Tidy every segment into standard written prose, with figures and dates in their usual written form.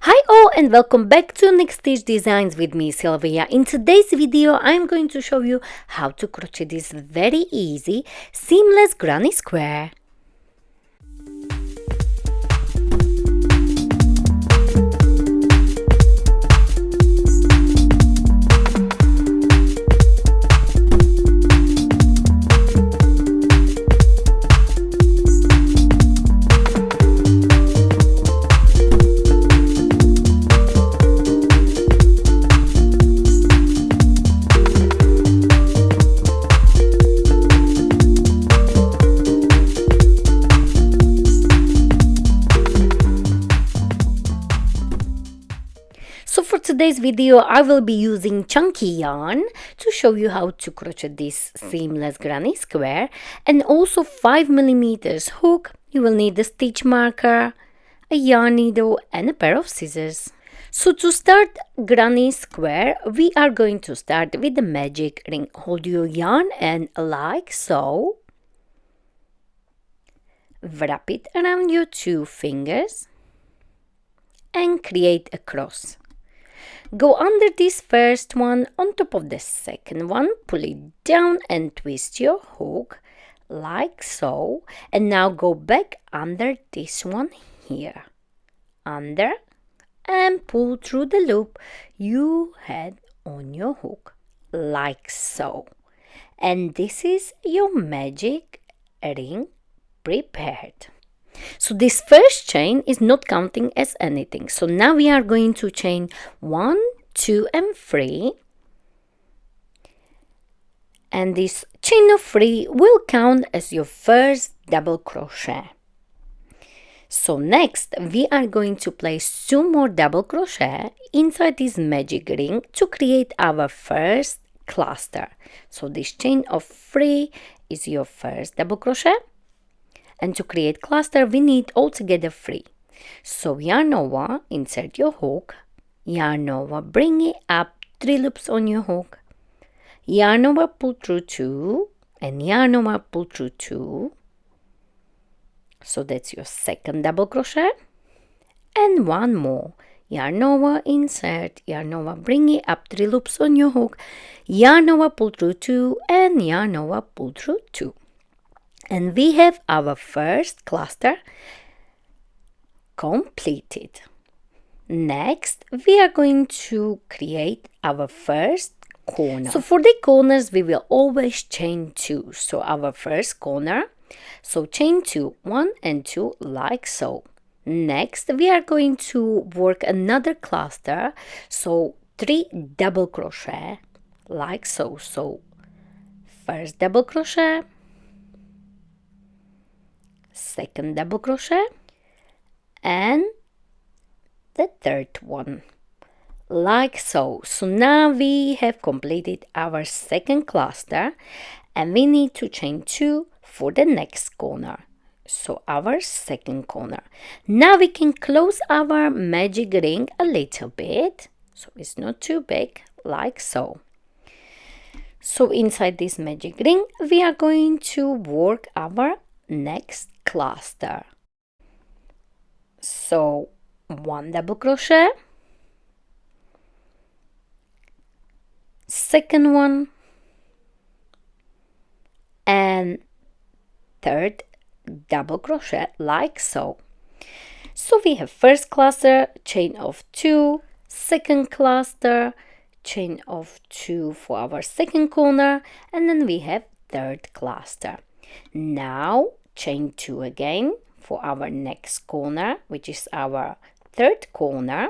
Hi all and welcome back to Next Stitch Designs with me Sylvia. In today's video I'm going to show you how to crochet this very easy seamless granny square. So for today's video, I will be using chunky yarn to show you how to crochet this seamless granny square, and also 5mm hook. You will need a stitch marker, a yarn needle and a pair of scissors. So to start granny square, we are going to start with the magic ring. Hold your yarn and like so. Wrap it around your two fingers and create a cross. Go under this first one on top of the second one, pull it down and twist your hook like so, and now go back under this one here, under, and pull through the loop you had on your hook like so. And this is your magic ring prepared. So this first chain is not counting as anything. So now we are going to chain 1, 2 and 3. And this chain of 3 will count as your first double crochet. So next we are going to place 2 more double crochet inside this magic ring to create our first cluster. So this chain of 3 is your first double crochet. And to create cluster, we need altogether 3. So yarn over, insert your hook, yarn over, bring it up 3 loops on your hook, yarn over, pull through 2, and yarn over, pull through 2. So that's your second double crochet. And 1 more. Yarn over, insert, yarn over, bring it up 3 loops on your hook, yarn over, pull through 2, and yarn over, pull through 2. And we have our first cluster completed. Next, we are going to create our first corner. So for the corners, we will always chain 2. So our first corner, so chain 2, 1 and 2 like so. Next, we are going to work another cluster. So 3 double crochet like so. So first double crochet, second double crochet, and the third one like so. So now we have completed our second cluster, and we need to chain 2 for the next corner. So our second corner. Now we can close our magic ring a little bit, so it's not too big, like so. So inside this magic ring we are going to work our next cluster. So 1 double crochet, second one, and third double crochet like so. So we have first cluster, chain of 2, second cluster, chain of 2 for our second corner, and then we have third cluster. Now chain 2 again for our next corner, which is our third corner,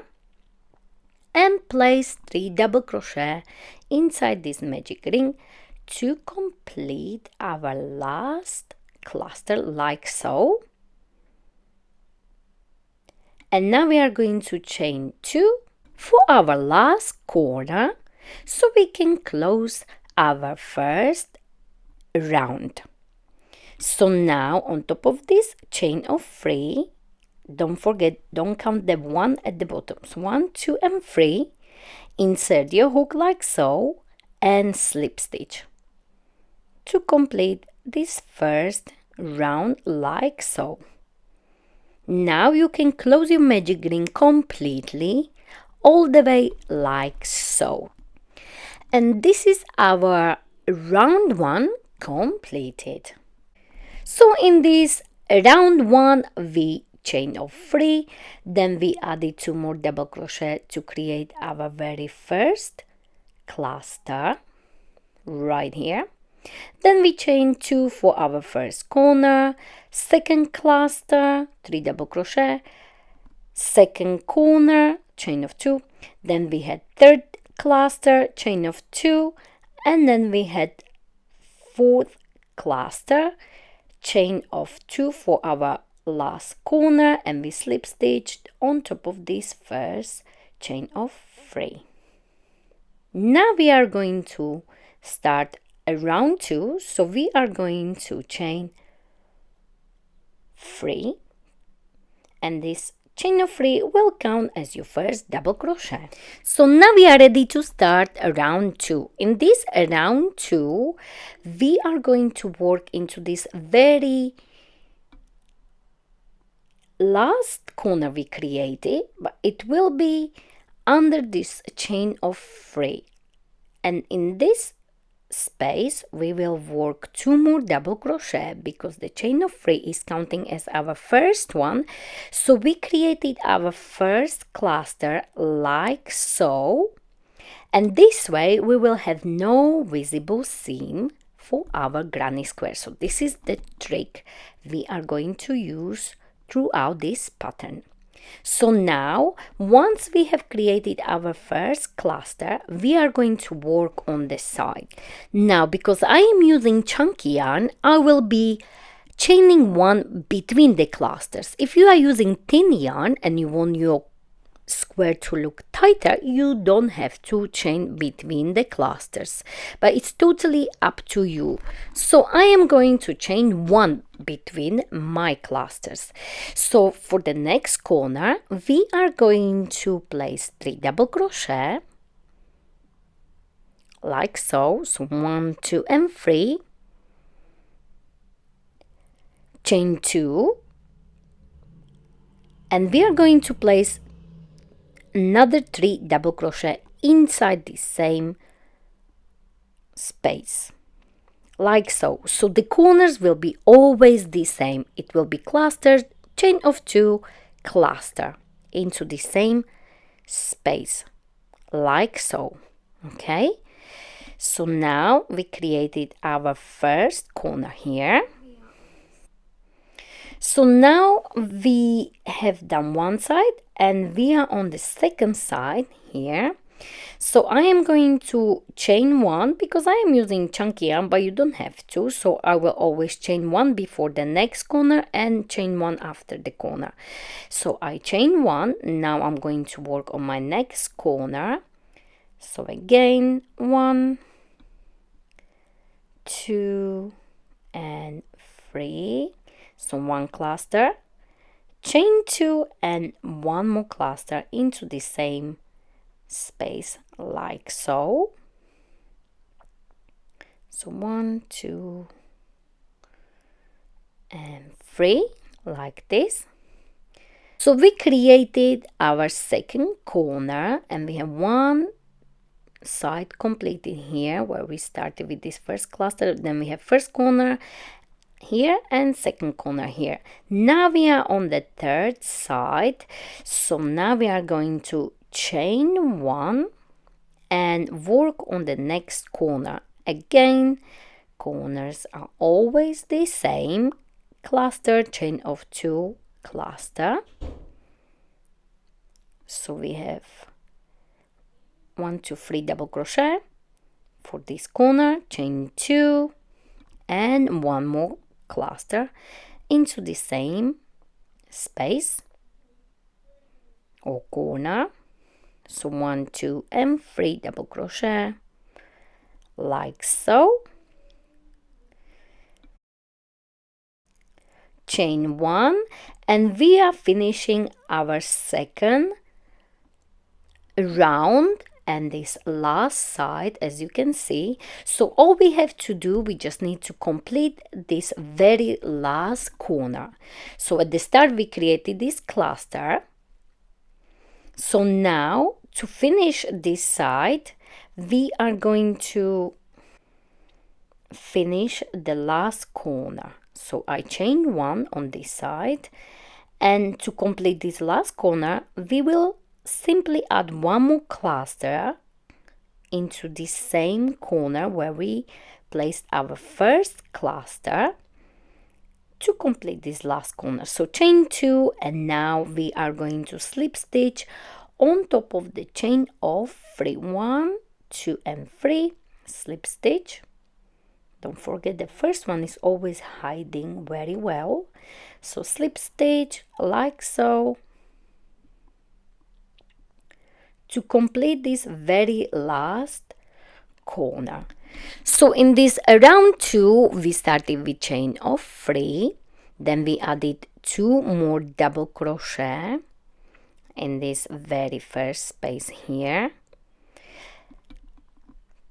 and place 3 double crochet inside this magic ring to complete our last cluster like so. And now we are going to chain 2 for our last corner, so we can close our first round. So now on top of this chain of 3, don't forget, don't count the 1 at the bottom. So 1, 2 and 3, insert your hook like so and slip stitch to complete this first round like so. Now you can close your magic ring completely, all the way like so. And this is our round 1 completed. So in this round 1 we chain of 3, then we added 2 more double crochet to create our very first cluster right here. Then we chain 2 for our first corner, second cluster, 3 double crochet, second corner, chain of 2, then we had third cluster, chain of 2, and then we had fourth cluster, chain of 2 for our last corner, and we slip stitched on top of this first chain of 3. Now we are going to start a round 2, so we are going to chain 3, and this chain of 3 will count as your first double crochet. So now we are ready to start a round 2. In this round 2 we are going to work into this very last corner we created, but it will be under this chain of 3, and in this space we will work 2 more double crochet because the chain of 3 is counting as our first one. So we created our first cluster like so, and this way we will have no visible seam for our granny square. So this is the trick we are going to use throughout this pattern. So now, once we have created our first cluster, we are going to work on the side. Now, because I am using chunky yarn, I will be chaining 1 between the clusters. If you are using thin yarn and you want your square to look tighter, you don't have to chain between the clusters, but it's totally up to you. So I am going to chain 1 between my clusters. So for the next corner we are going to place 3 double crochet like so. So 1, 2 and 3, chain 2, and we are going to place another 3 double crochet inside the same space like so. So the corners will be always the same. It will be clustered, chain of 2, cluster into the same space like so. Okay, so now we created our first corner here. So now we have done one side and we are on the second side here. So I am going to chain 1 because I am using chunky yarn, but you don't have to. So I will always chain 1 before the next corner and chain 1 after the corner. So I chain 1. Now I'm going to work on my next corner. So again 1, 2 and 3. So 1 cluster, chain 2 and 1 more cluster into the same space like so. So 1, 2 and 3 like this. So we created our second corner and we have 1 side completed here where we started with this first cluster. Then we have first corner here and second corner here. Now we are on the third side. So now we are going to chain 1 and work on the next corner. Again, corners are always the same. Cluster, chain of 2, cluster. So we have 1, 2, 3 double crochet for this corner, chain 2 and 1 more cluster into the same space or corner. So 1, 2 and 3 double crochet like so. Chain 1 and we are finishing our second round and this last side, as you can see. So all we have to do, we just need to complete this very last corner. So at the start we created this cluster. So now to finish this side, we are going to finish the last corner. So I chain 1 on this side, and to complete this last corner we will simply add 1 more cluster into this same corner where we placed our first cluster to complete this last corner. So chain 2, and now we are going to slip stitch on top of the chain of 3. 1, 2 and 3, slip stitch. Don't forget the first one is always hiding very well. So slip stitch like so to complete this very last corner. So in this round 2 we started with chain of 3, then we added 2 more double crochet in this very first space here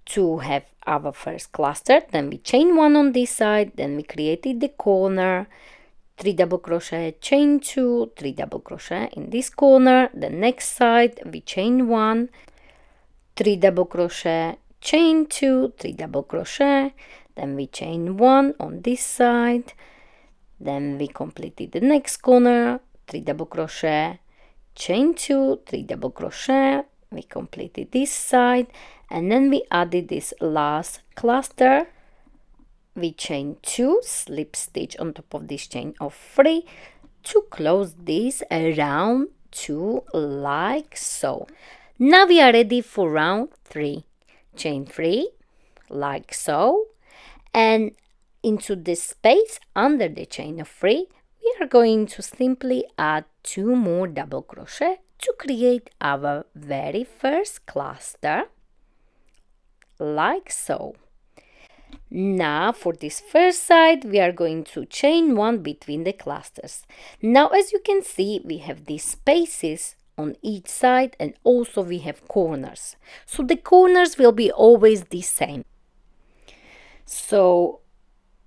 to have our first cluster. Then we chain 1 on this side, then we created the corner, 3 double crochet, chain 2, 3 double crochet in this corner. The next side we chain 1, 3 double crochet, chain 2, 3 double crochet, then we chain 1 on this side, then we completed the next corner, 3 double crochet, chain 2, 3 double crochet, we completed this side, and then we added this last cluster. We chain 2, slip stitch on top of this chain of 3 to close this round 2 like so. Now we are ready for round 3. Chain 3 like so, and into this space under the chain of 3 we are going to simply add 2 more double crochet to create our very first cluster like so. Now for this first side we are going to chain 1 between the clusters. Now as you can see we have these spaces on each side, and also we have corners. So the corners will be always the same. So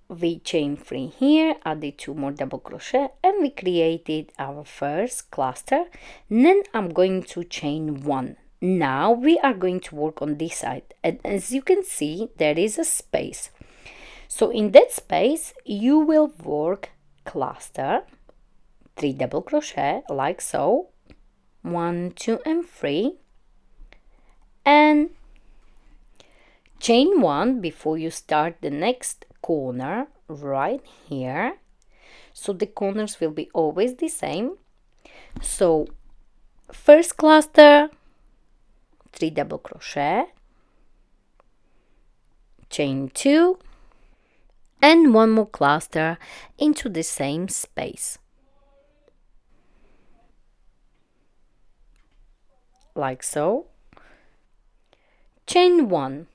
we chain 3 here, added 2 more double crochet, and we created our first cluster. Then I'm going to chain 1. Now we are going to work on this side, and as you can see there is a space. So in that space you will work cluster, 3 double crochet like so, 1, 2 and 3, and chain 1 before you start the next corner right here. So the corners will be always the same. So first cluster, 3 double crochet, chain 2, and 1 more cluster into the same space like so, chain 1.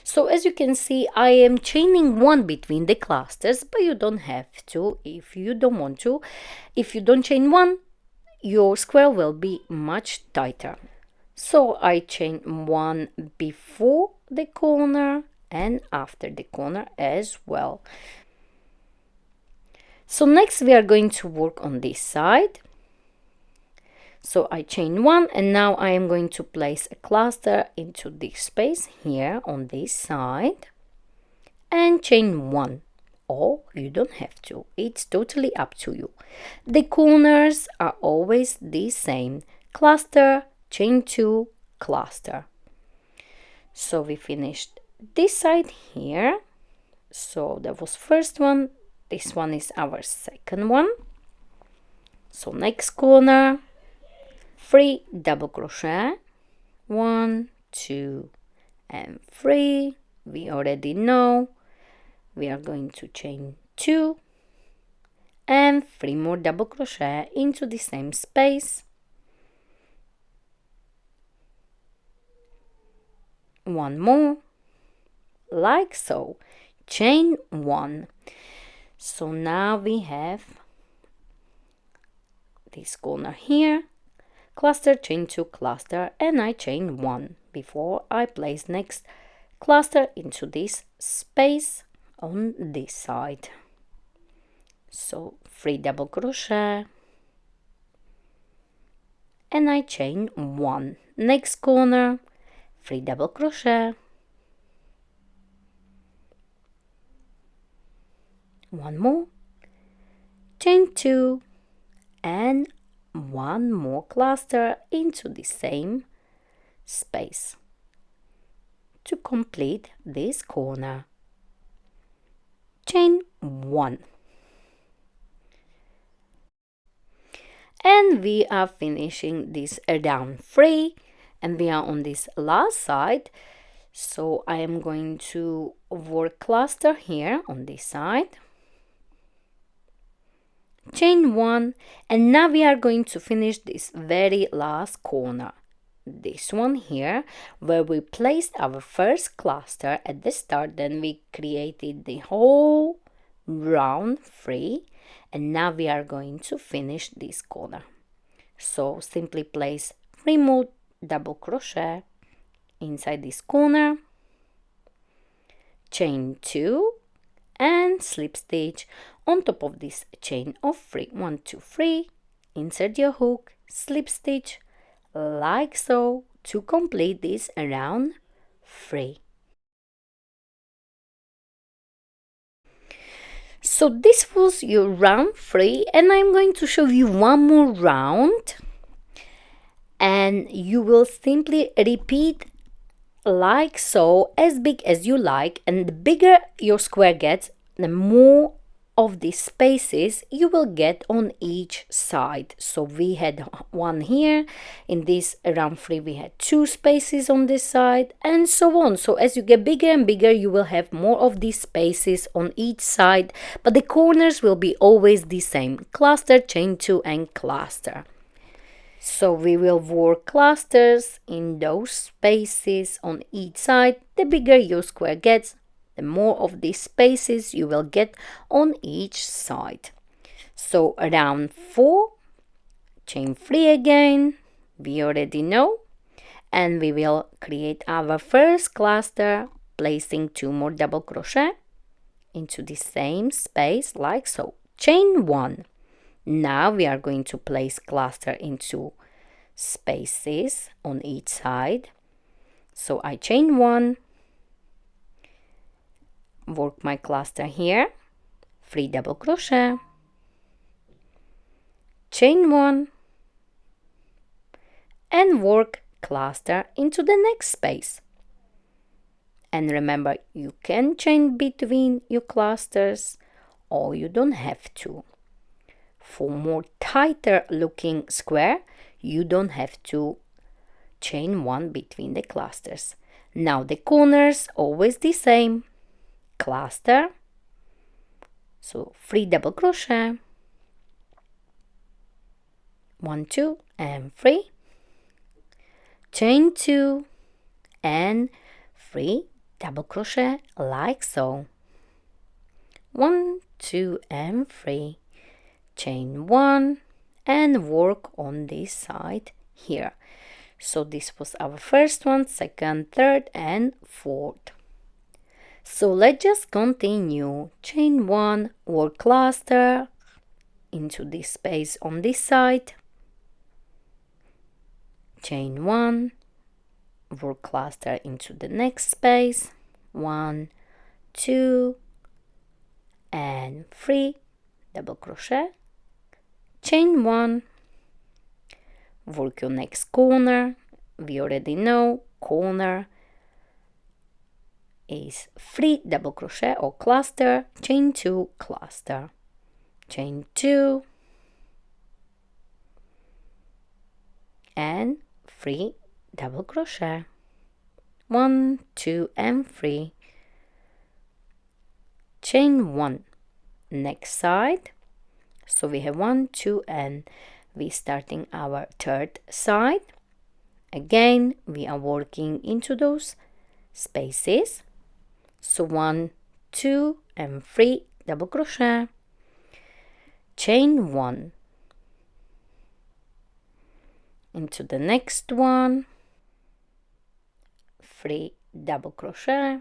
So as you can see I am chaining 1 between the clusters, but you don't have to if you don't want to. If you don't chain 1, your square will be much tighter. So I chain 1 before the corner and after the corner as well. So next we are going to work on this side. So I chain 1, and now I am going to place a cluster into this space here on this side and chain 1, or you don't have to, it's totally up to you. The corners are always the same, cluster, chain 2, cluster. So we finished this side here. So that was first one, this one is our second one. So next corner, 3 double crochet, 1, 2 and 3. We already know we are going to chain 2 and 3 more double crochet into the same space, 1 more like so, chain 1. So now we have this corner here, cluster, chain 2, cluster, and I chain 1 before I place next cluster into this space on this side. So 3 double crochet, and I chain 1. Next corner, 3 double crochet, 1 more, chain 2, and 1 more cluster into the same space to complete this corner. Chain 1. And we are finishing this round 3, and we are on this last side. So I am going to work cluster here on this side, chain 1, and now we are going to finish this very last corner, this one here, where we placed our first cluster at the start. Then we created the whole round 3, and now we are going to finish this corner. So simply place 3 more double crochet inside this corner, chain 2, and slip stitch on top of this chain of 3. 1, 2, 3, insert your hook, slip stitch like so to complete this round 3. So this was your round 3, and I'm going to show you one more round, and you will simply repeat like so, as big as you like, and the bigger your square gets, the more of these spaces you will get on each side. So we had 1 here, in this round 3 we had 2 spaces on this side, and so on. So as you get bigger and bigger, you will have more of these spaces on each side, but the corners will be always the same: cluster, chain 2, and cluster. So we will work clusters in those spaces on each side. The bigger your square gets, the more of these spaces you will get on each side. So round 4, chain 3 again, we already know, and we will create our first cluster, placing 2 more double crochet into the same space like so. Chain 1. Now we are going to place cluster into spaces on each side. So I chain 1, work my cluster here, 3 double crochet, chain 1, and work cluster into the next space. And remember, you can chain between your clusters, or you don't have to. For more tighter looking square, you don't have to chain 1 between the clusters. Now the corners always the same: cluster, so 3 double crochet, 1, 2, and 3, chain 2, and 3 double crochet like so. 1, 2, and 3, chain 1, and work on this side here. So this was our first one, second, third, and fourth. So let's just continue. Chain 1, work cluster into this space on this side, chain 1, work cluster into the next space, 1, 2, and 3 double crochet, chain 1, work your next corner. We already know corner is 3 double crochet or cluster, chain 2, cluster, chain 2, and 3 double crochet, 1, 2, and 3, chain 1, next side. So we have 1, 2, and we starting our third side. Again, we are working into those spaces. So 1, 2, and 3 double crochet, chain 1 into the next one, 3 double crochet,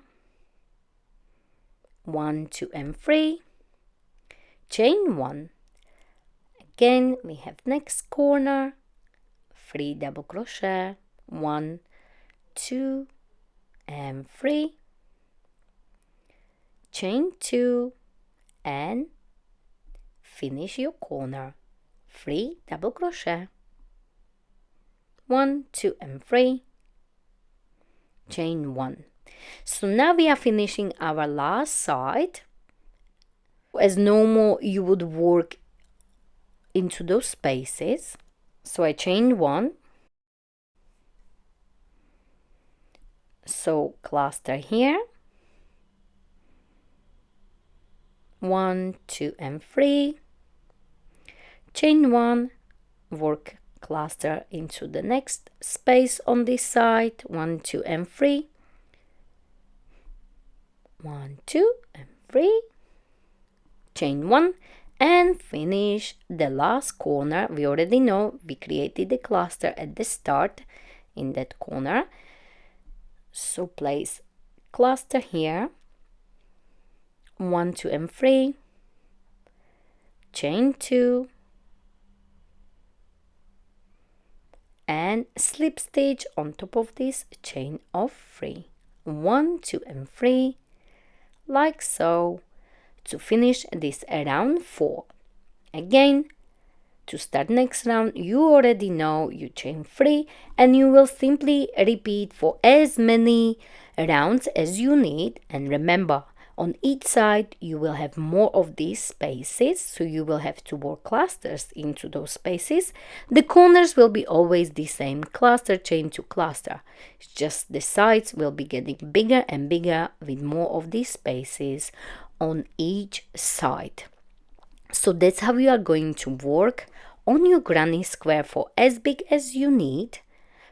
1, 2 and 3, chain 1. Again we have next corner, 3 double crochet, 1, 2 and 3, chain 2 and finish your corner, 3 double crochet, 1, 2 and 3, chain 1. So now we are finishing our last side. As normal, you would work into those spaces. So I chain 1. So cluster here, 1, 2 and 3, chain 1, work cluster into the next space on this side, 1, 2 and 3, 1, 2 and 3, chain 1 and finish the last corner. We already know we created the cluster at the start in that corner, so place cluster here, 1, 2 and 3, chain 2 and slip stitch on top of this chain of 3, 1, 2 and 3, like so, to finish this round 4. Again, to start next round, you already know you chain 3 and you will simply repeat for as many rounds as you need. And remember, on each side you will have more of these spaces, so you will have to work clusters into those spaces. The corners will be always the same, cluster, chain to cluster. It's just the sides will be getting bigger and bigger with more of these spaces on each side. So that's how you are going to work on your granny square for as big as you need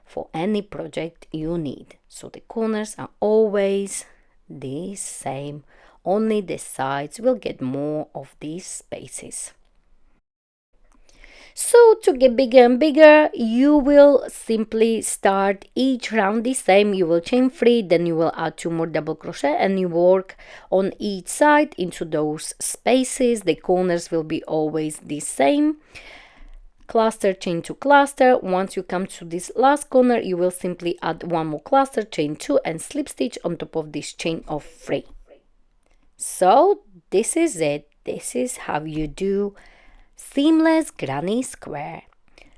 for any project you need. So the corners are always the same, only the sides will get more of these spaces. So to get bigger and bigger, you will simply start each round the same. You will chain 3, then you will add 2 more double crochet and you work on each side into those spaces. The corners will be always the same. Cluster, chain to cluster. Once you come to this last corner, you will simply add 1 more cluster, chain 2 and slip stitch on top of this chain of 3. So this is it. This is how you do seamless granny square.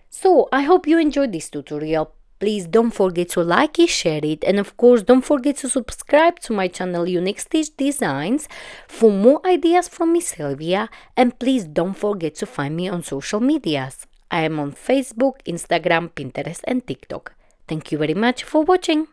So I hope you enjoyed this tutorial. Please don't forget to like it, share it, and of course don't forget to subscribe to my channel Unique Stitch Designs for more ideas from Miss Sylvia, and please don't forget to find me on social medias. I am on Facebook, Instagram, Pinterest and TikTok. Thank you very much for watching.